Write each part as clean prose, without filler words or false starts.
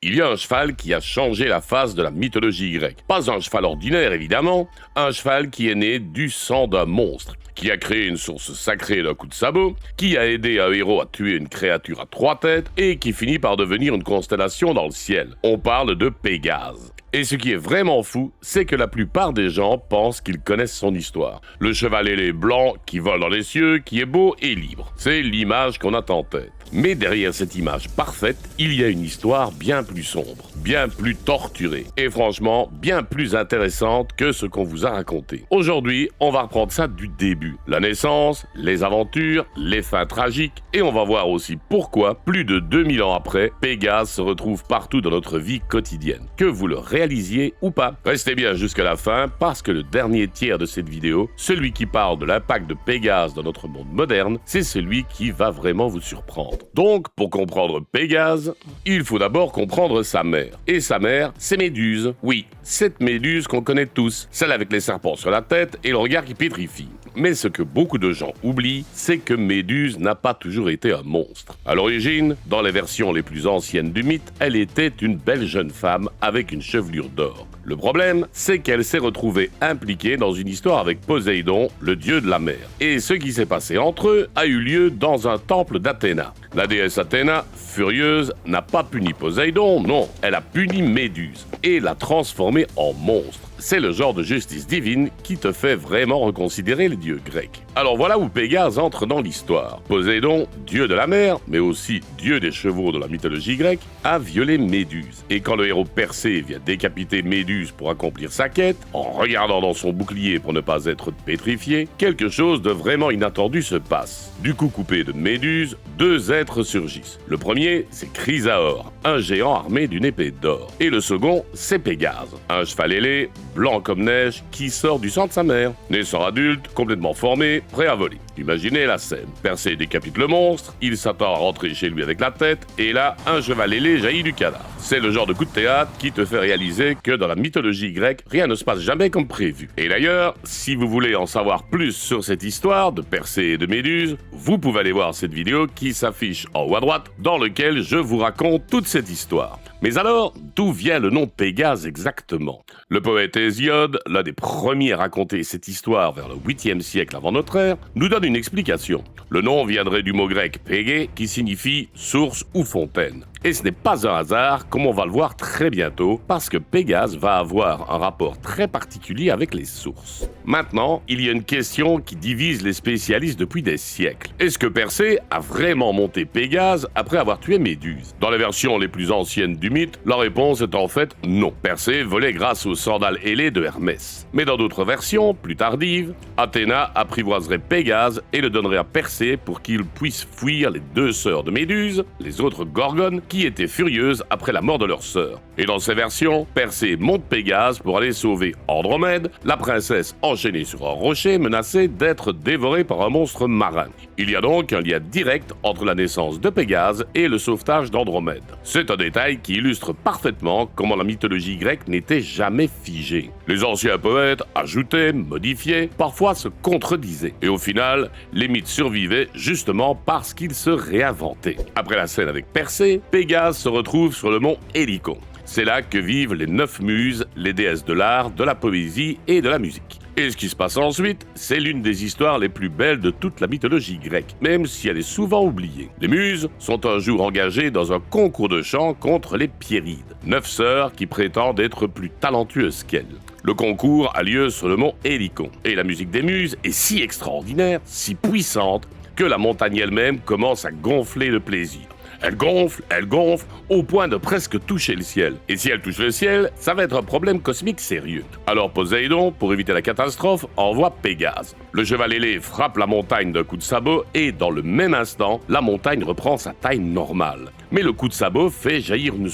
Il y a un cheval qui a changé la face de la mythologie grecque. Pas un cheval ordinaire, évidemment, un cheval qui est né du sang d'un monstre, qui a créé une source sacrée d'un coup de sabot, qui a aidé un héros à tuer une créature à 3 têtes et qui finit par devenir une constellation dans le ciel. On parle de Pégase. Et ce qui est vraiment fou, c'est que la plupart des gens pensent qu'ils connaissent son histoire. Le cheval ailé blanc qui vole dans les cieux, qui est beau et libre. C'est l'image qu'on a en tête. Mais derrière cette image parfaite, il y a une histoire bien plus sombre, bien plus torturée et franchement bien plus intéressante que ce qu'on vous a raconté. Aujourd'hui, on va reprendre ça du début. La naissance, les aventures, les fins tragiques et on va voir aussi pourquoi, plus de 2000 ans après, Pégase se retrouve partout dans notre vie quotidienne. Que vous le réalisiez ou pas. Restez bien jusqu'à la fin parce que le dernier tiers de cette vidéo, celui qui parle de l'impact de Pégase dans notre monde moderne, c'est celui qui va vraiment vous surprendre. Donc, pour comprendre Pégase, il faut d'abord comprendre sa mère. Et sa mère, c'est Méduse. Oui, cette Méduse qu'on connaît tous, celle avec les serpents sur la tête et le regard qui pétrifie. Mais ce que beaucoup de gens oublient, c'est que Méduse n'a pas toujours été un monstre. À l'origine, dans les versions les plus anciennes du mythe, elle était une belle jeune femme avec une chevelure d'or. Le problème, c'est qu'elle s'est retrouvée impliquée dans une histoire avec Poséidon, le dieu de la mer. Et ce qui s'est passé entre eux a eu lieu dans un temple d'Athéna. La déesse Athéna, furieuse, n'a pas puni Poséidon, non, elle a puni Méduse et l'a transformée en monstre. C'est le genre de justice divine qui te fait vraiment reconsidérer les dieux grecs. Alors voilà où Pégase entre dans l'histoire. Poséidon, dieu de la mer, mais aussi dieu des chevaux de la mythologie grecque, a violé Méduse. Et quand le héros Persée vient décapiter Méduse pour accomplir sa quête, en regardant dans son bouclier pour ne pas être pétrifié, quelque chose de vraiment inattendu se passe. Du coup coupé de Méduse, 2 êtres surgissent. Le premier, c'est Chrysaor, un géant armé d'une épée d'or. Et le second, c'est Pégase, un cheval ailé, blanc comme neige, qui sort du sang de sa mère. Naissant adulte, complètement formé, prêt à voler. Imaginez la scène. Persée décapite le monstre, il s'attend à rentrer chez lui avec la tête, et là, un cheval ailé jaillit du cadavre. C'est le genre de coup de théâtre qui te fait réaliser que dans la mythologie grecque, rien ne se passe jamais comme prévu. Et d'ailleurs, si vous voulez en savoir plus sur cette histoire de Persée et de Méduse, vous pouvez aller voir cette vidéo qui s'affiche en haut à droite, dans laquelle je vous raconte toute cette histoire. Mais alors, d'où vient le nom Pégase exactement? Le poète Hésiode, l'un des premiers à raconter cette histoire vers le 8e siècle avant notre ère, nous donne une explication. Le nom viendrait du mot grec pégé, qui signifie source ou fontaine. Et ce n'est pas un hasard, comme on va le voir très bientôt, parce que Pégase va avoir un rapport très particulier avec les sources. Maintenant, il y a une question qui divise les spécialistes depuis des siècles. Est-ce que Persée a vraiment monté Pégase après avoir tué Méduse? Dans les versions les plus anciennes du mythe, la réponse est en fait non. Persée volait grâce aux sandales ailées de Hermès. Mais dans d'autres versions, plus tardives, Athéna apprivoiserait Pégase et le donnerait à Persée pour qu'il puisse fuir les 2 sœurs de Méduse, les autres Gorgones, qui étaient furieuses après la mort de leur sœur. Et dans ces versions, Persée monte Pégase pour aller sauver Andromède, la princesse enchaînée sur un rocher menacée d'être dévorée par un monstre marin. Il y a donc un lien direct entre la naissance de Pégase et le sauvetage d'Andromède. C'est un détail qui illustre parfaitement comment la mythologie grecque n'était jamais figée. Les anciens poètes ajoutaient, modifiaient, parfois se contredisaient. Et au final, les mythes survivaient justement parce qu'ils se réinventaient. Après la scène avec Persée, Pégase se retrouve sur le mont Hélicon. C'est là que vivent les 9 muses, les déesses de l'art, de la poésie et de la musique. Et ce qui se passe ensuite, c'est l'une des histoires les plus belles de toute la mythologie grecque, même si elle est souvent oubliée. Les muses sont un jour engagées dans un concours de chant contre les Piérides, 9 sœurs qui prétendent être plus talentueuses qu'elles. Le concours a lieu sur le mont Hélicon, et la musique des muses est si extraordinaire, si puissante, que la montagne elle-même commence à gonfler de plaisir. Elle gonfle, au point de presque toucher le ciel. Et si elle touche le ciel, ça va être un problème cosmique sérieux. Alors Poséidon, pour éviter la catastrophe, envoie Pégase. Le cheval ailé frappe la montagne d'un coup de sabot et, dans le même instant, la montagne reprend sa taille normale. Mais le coup de sabot fait jaillir une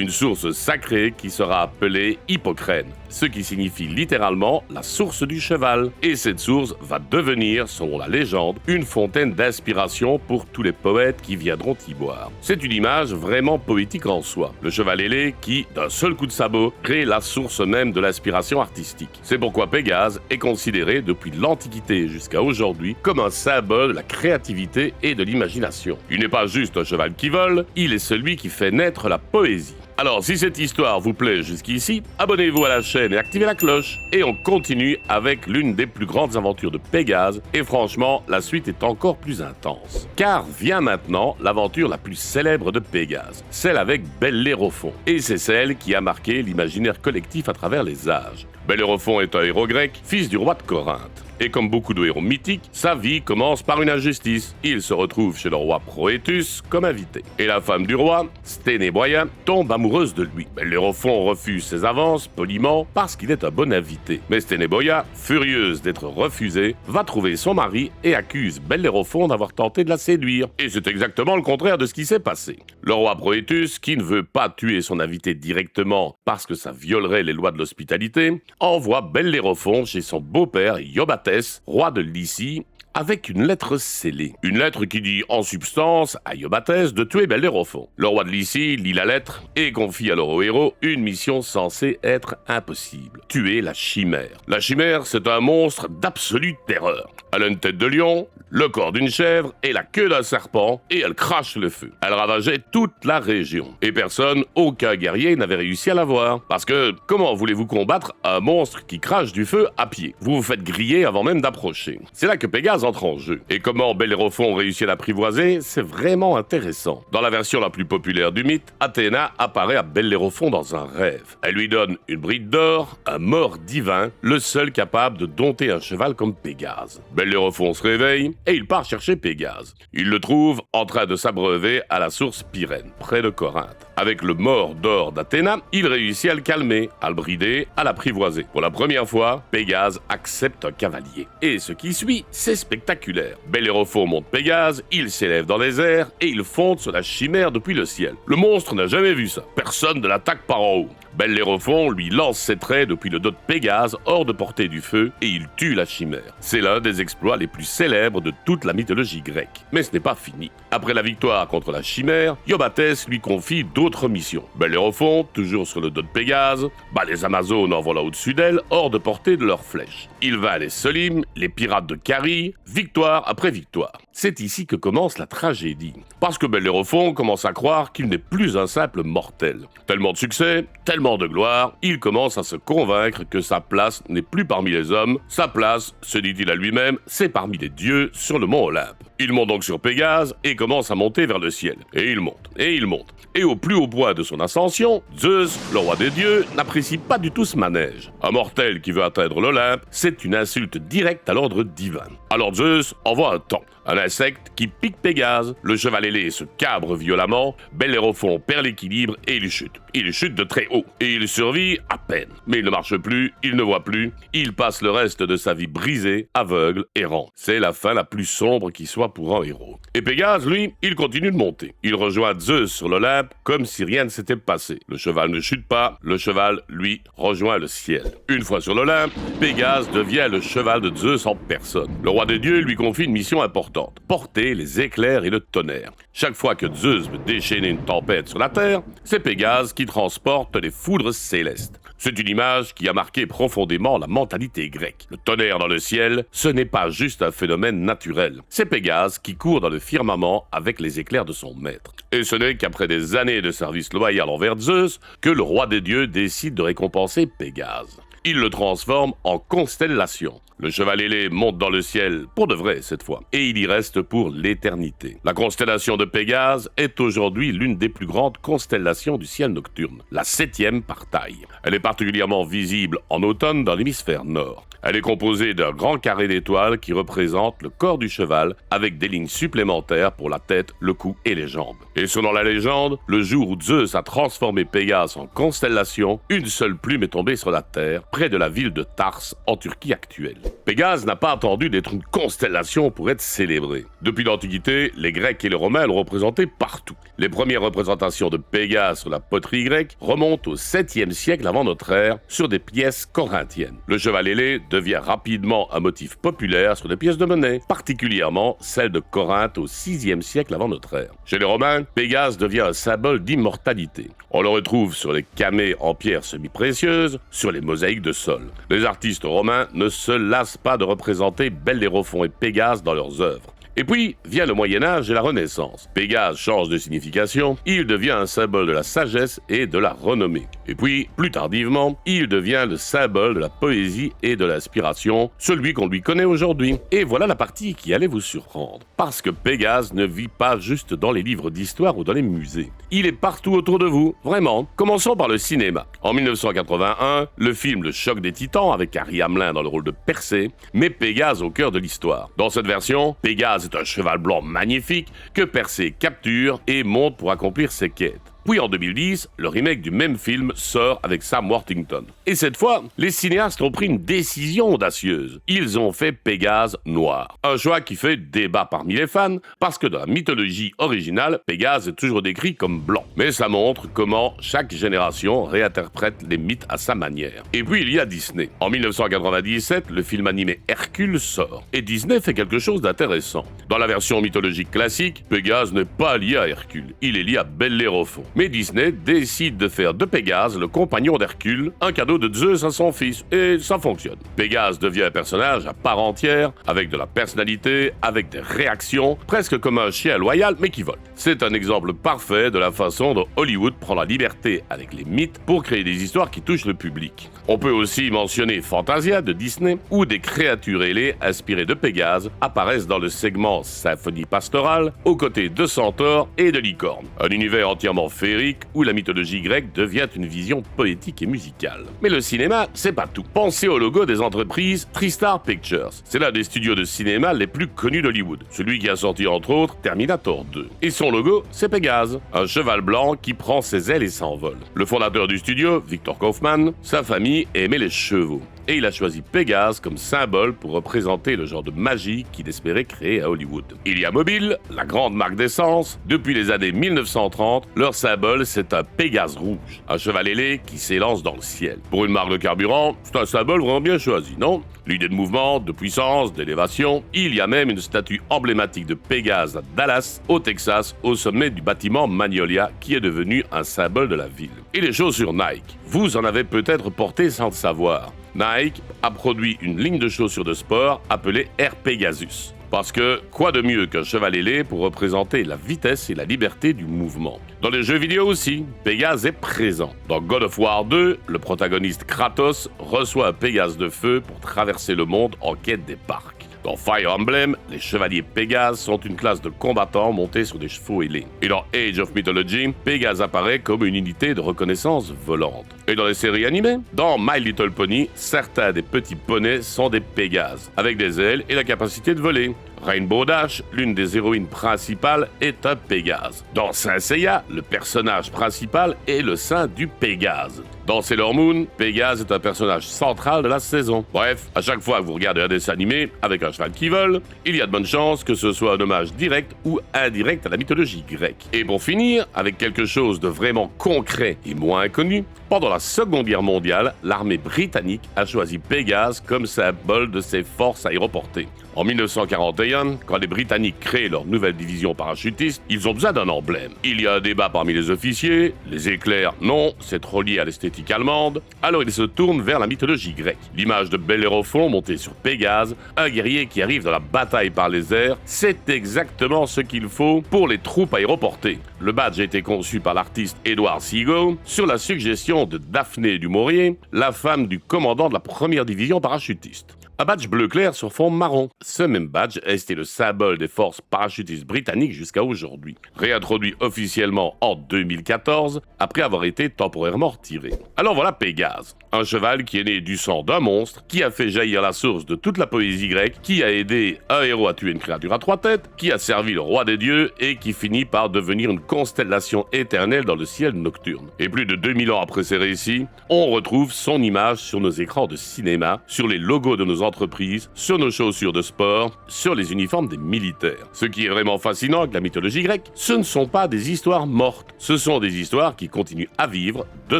source sacrée qui sera appelée Hippocrène, ce qui signifie littéralement la source du cheval. Et cette source va devenir, selon la légende, une fontaine d'inspiration pour tous les poètes qui viendront y boire. C'est une image vraiment poétique en soi. Le cheval ailé qui, d'un seul coup de sabot, crée la source même de l'inspiration artistique. C'est pourquoi Pégase est considéré depuis l'Antiquité jusqu'à aujourd'hui comme un symbole de la créativité et de l'imagination. Il n'est pas juste un cheval qui vole, seul, il est celui qui fait naître la poésie. Alors, si cette histoire vous plaît jusqu'ici, abonnez-vous à la chaîne et activez la cloche. Et on continue avec l'une des plus grandes aventures de Pégase. Et franchement, la suite est encore plus intense. Car vient maintenant l'aventure la plus célèbre de Pégase, celle avec Bellérophon. Et c'est celle qui a marqué l'imaginaire collectif à travers les âges. Bellérophon est un héros grec, fils du roi de Corinthe. Et comme beaucoup de héros mythiques, sa vie commence par une injustice. Il se retrouve chez le roi Proétus comme invité. Et la femme du roi, Sténéboïa, tombe amoureuse de lui. Bellérophon refuse ses avances poliment parce qu'il est un bon invité. Mais Sténéboïa, furieuse d'être refusée, va trouver son mari et accuse Bellérophon d'avoir tenté de la séduire. Et c'est exactement le contraire de ce qui s'est passé. Le roi Proétus, qui ne veut pas tuer son invité directement parce que ça violerait les lois de l'hospitalité, envoie Bellérophon chez son beau-père Iobatès, roi de Lycie, avec une lettre scellée. Une lettre qui dit en substance à Iobatès de tuer Bellérophon. Le roi de Lycie lit la lettre et confie alors au héros une mission censée être impossible. Tuer la chimère. La chimère, c'est un monstre d'absolue terreur. Elle a une tête de lion, le corps d'une chèvre et la queue d'un serpent, et elle crache le feu. Elle ravageait toute la région. Et personne, aucun guerrier n'avait réussi à la voir. Parce que, comment voulez-vous combattre un monstre qui crache du feu à pied? Vous vous faites griller avant même d'approcher. C'est là que Pégase entre en jeu. Et comment Bellérophon réussit à l'apprivoiser, c'est vraiment intéressant. Dans la version la plus populaire du mythe, Athéna apparaît à Bellérophon dans un rêve. Elle lui donne une bride d'or, un mors divin, le seul capable de dompter un cheval comme Pégase. Bellérophon se réveille et il part chercher Pégase. Il le trouve en train de s'abreuver à la source Pyrène, près de Corinthe. Avec le mors d'or d'Athéna, il réussit à le calmer, à le brider, à l'apprivoiser. Pour la première fois, Pégase accepte un cavalier. Et ce qui suit, c'est spectaculaire. Bellérophon monte Pégase, il s'élève dans les airs et il fonde sur la chimère depuis le ciel. Le monstre n'a jamais vu ça. Personne ne l'attaque par en haut. Bellérophon lui lance ses traits depuis le dos de Pégase hors de portée du feu et il tue la chimère. C'est l'un des exploits les plus célèbres de toute la mythologie grecque. Mais ce n'est pas fini. Après la victoire contre la chimère, Iobatès lui confie d'autres missions. Bellérophon, toujours sur le dos de Pégase, bat les Amazones en volant au-dessus d'elle, hors de portée de leurs flèches. Il va à les Solymes, les pirates de Carie, victoire après victoire. C'est ici que commence la tragédie. Parce que Bellérophon commence à croire qu'il n'est plus un simple mortel. Tellement de succès, tellement de gloire, il commence à se convaincre que sa place n'est plus parmi les hommes. Sa place, se dit-il à lui-même, c'est parmi les dieux sur le mont Olympe. Il monte donc sur Pégase et commence à monter vers le ciel. Et il monte, et il monte. Et au plus haut point de son ascension, Zeus, le roi des dieux, n'apprécie pas du tout ce manège. Un mortel qui veut atteindre l'Olympe, c'est une insulte directe à l'ordre divin. Alors Zeus envoie un taon, un insecte qui pique Pégase, le cheval ailé se cabre violemment, Bellérophon perd l'équilibre et il chute. Il chute de très haut, et il survit à peine. Mais il ne marche plus, il ne voit plus, il passe le reste de sa vie brisé, aveugle, errant. C'est la fin la plus sombre qui soit pour un héros. Et Pégase, lui, il continue de monter. Il rejoint Zeus sur l'Olympe comme si rien ne s'était passé. Le cheval ne chute pas, le cheval, lui, rejoint le ciel. Une fois sur l'Olympe, Pégase devient le cheval de Zeus en personne. Le roi des dieux lui confie une mission importante, porter les éclairs et le tonnerre. Chaque fois que Zeus veut déchaîner une tempête sur la terre, c'est Pégase qui transporte les foudres célestes. C'est une image qui a marqué profondément la mentalité grecque. Le tonnerre dans le ciel, ce n'est pas juste un phénomène naturel. C'est Pégase qui court dans le firmament avec les éclairs de son maître. Et ce n'est qu'après des années de service loyal envers Zeus que le roi des dieux décide de récompenser Pégase. Il le transforme en constellation. Le cheval ailé monte dans le ciel, pour de vrai cette fois, et il y reste pour l'éternité. La constellation de Pégase est aujourd'hui l'une des plus grandes constellations du ciel nocturne, la 7e par taille. Elle est particulièrement visible en automne dans l'hémisphère nord. Elle est composée d'un grand carré d'étoiles qui représente le corps du cheval avec des lignes supplémentaires pour la tête, le cou et les jambes. Et selon la légende, le jour où Zeus a transformé Pégase en constellation, une seule plume est tombée sur la terre, près de la ville de Tarse, en Turquie actuelle. Pégase n'a pas attendu d'être une constellation pour être célébré. Depuis l'Antiquité, les Grecs et les Romains le représentaient partout. Les premières représentations de Pégase sur la poterie grecque remontent au 7e siècle avant notre ère sur des pièces corinthiennes. Le cheval ailé devient rapidement un motif populaire sur des pièces de monnaie, particulièrement celles de Corinthe au 6e siècle avant notre ère. Chez les Romains, Pégase devient un symbole d'immortalité. On le retrouve sur les camées en pierres semi-précieuses, sur les mosaïques de sol. Les artistes romains ne se lassent pas de représenter Bellérophon et Pégase dans leurs œuvres. Et puis, vient le Moyen-Âge et la Renaissance. Pégase change de signification, il devient un symbole de la sagesse et de la renommée. Et puis, plus tardivement, il devient le symbole de la poésie et de l'inspiration, celui qu'on lui connaît aujourd'hui. Et voilà la partie qui allait vous surprendre. Parce que Pégase ne vit pas juste dans les livres d'histoire ou dans les musées. Il est partout autour de vous, vraiment. Commençons par le cinéma. En 1981, le film Le Choc des Titans, avec Harry Hamlin dans le rôle de Persée, met Pégase au cœur de l'histoire. Dans cette version, Pégase est un cheval blanc magnifique que Persée capture et monte pour accomplir ses quêtes. Puis en 2010, le remake du même film sort avec Sam Worthington. Et cette fois, les cinéastes ont pris une décision audacieuse. Ils ont fait Pégase noir. Un choix qui fait débat parmi les fans, parce que dans la mythologie originale, Pégase est toujours décrit comme blanc. Mais ça montre comment chaque génération réinterprète les mythes à sa manière. Et puis il y a Disney. En 1997, le film animé Hercule sort. Et Disney fait quelque chose d'intéressant. Dans la version mythologique classique, Pégase n'est pas lié à Hercule. Il est lié à Bellérophon. Mais Disney décide de faire de Pégase, le compagnon d'Hercule, un cadeau de Zeus à son fils, et ça fonctionne. Pégase devient un personnage à part entière, avec de la personnalité, avec des réactions, presque comme un chien loyal mais qui vole. C'est un exemple parfait de la façon dont Hollywood prend la liberté avec les mythes pour créer des histoires qui touchent le public. On peut aussi mentionner Fantasia de Disney, où des créatures ailées inspirées de Pégase apparaissent dans le segment Symphonie pastorale, aux côtés de centaures et de licornes. Un univers entièrement féerique où la mythologie grecque devient une vision poétique et musicale. Mais le cinéma, c'est pas tout. Pensez au logo des entreprises TriStar Pictures. C'est l'un des studios de cinéma les plus connus d'Hollywood, celui qui a sorti entre autres Terminator 2. Et son logo, c'est Pégase, un cheval blanc qui prend ses ailes et s'envole. Le fondateur du studio, Victor Kaufman, sa famille aimait les chevaux. Et il a choisi Pégase comme symbole pour représenter le genre de magie qu'il espérait créer à Hollywood. Il y a Mobil, la grande marque d'essence. Depuis les années 1930, leur symbole, c'est un Pégase rouge, un cheval ailé qui s'élance dans le ciel. Pour une marque de carburant, c'est un symbole vraiment bien choisi, non? L'idée de mouvement, de puissance, d'élévation. Il y a même une statue emblématique de Pégase à Dallas, au Texas, au sommet du bâtiment Magnolia, qui est devenu un symbole de la ville. Et les chaussures Nike, vous en avez peut-être porté sans le savoir. Nike a produit une ligne de chaussures de sport appelée Air Pegasus. Parce que quoi de mieux qu'un cheval ailé pour représenter la vitesse et la liberté du mouvement? Dans les jeux vidéo aussi, Pégase est présent. Dans God of War 2, le protagoniste Kratos reçoit un Pégase de feu pour traverser le monde en quête des parcs. Dans Fire Emblem, les chevaliers Pégase sont une classe de combattants montés sur des chevaux ailés. Et dans Age of Mythology, Pégase apparaît comme une unité de reconnaissance volante. Et dans les séries animées, dans My Little Pony, certains des petits poneys sont des Pégases, avec des ailes et la capacité de voler. Rainbow Dash, l'une des héroïnes principales, est un Pégase. Dans Saint Seiya, le personnage principal est le saint du Pégase. Dans Sailor Moon, Pégase est un personnage central de la saison. Bref, à chaque fois que vous regardez un dessin animé avec un cheval qui vole, il y a de bonnes chances que ce soit un hommage direct ou indirect à la mythologie grecque. Et pour finir, avec quelque chose de vraiment concret et moins connu, pendant la Seconde Guerre mondiale, l'armée britannique a choisi Pégase comme symbole de ses forces aéroportées. En 1941, quand les Britanniques créent leur nouvelle division parachutiste, ils ont besoin d'un emblème. Il y a un débat parmi les officiers, les éclairs, non, c'est trop lié à l'esthétique allemande, alors ils se tournent vers la mythologie grecque. L'image de Bellérophon monté sur Pégase, un guerrier qui arrive dans la bataille par les airs, c'est exactement ce qu'il faut pour les troupes aéroportées. Le badge a été conçu par l'artiste Edward Seago sur la suggestion de Daphné du Maurier, la femme du commandant de la première division parachutiste. Un badge bleu clair sur fond marron. Ce même badge est resté le symbole des forces parachutistes britanniques jusqu'à aujourd'hui. Réintroduit officiellement en 2014, après avoir été temporairement retiré. Alors voilà Pégase, un cheval qui est né du sang d'un monstre, qui a fait jaillir la source de toute la poésie grecque, qui a aidé un héros à tuer une créature à 3 têtes, qui a servi le roi des dieux et qui finit par devenir une constellation éternelle dans le ciel nocturne. Et plus de 2000 ans après ces récits, on retrouve son image sur nos écrans de cinéma, sur les logos de nos entreprises, sur nos chaussures de sport, sur les uniformes des militaires. Ce qui est vraiment fascinant avec la mythologie grecque, ce ne sont pas des histoires mortes, ce sont des histoires qui continuent à vivre, de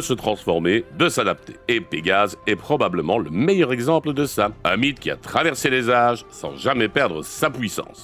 se transformer, de s'adapter. Et Pégase est probablement le meilleur exemple de ça. Un mythe qui a traversé les âges sans jamais perdre sa puissance.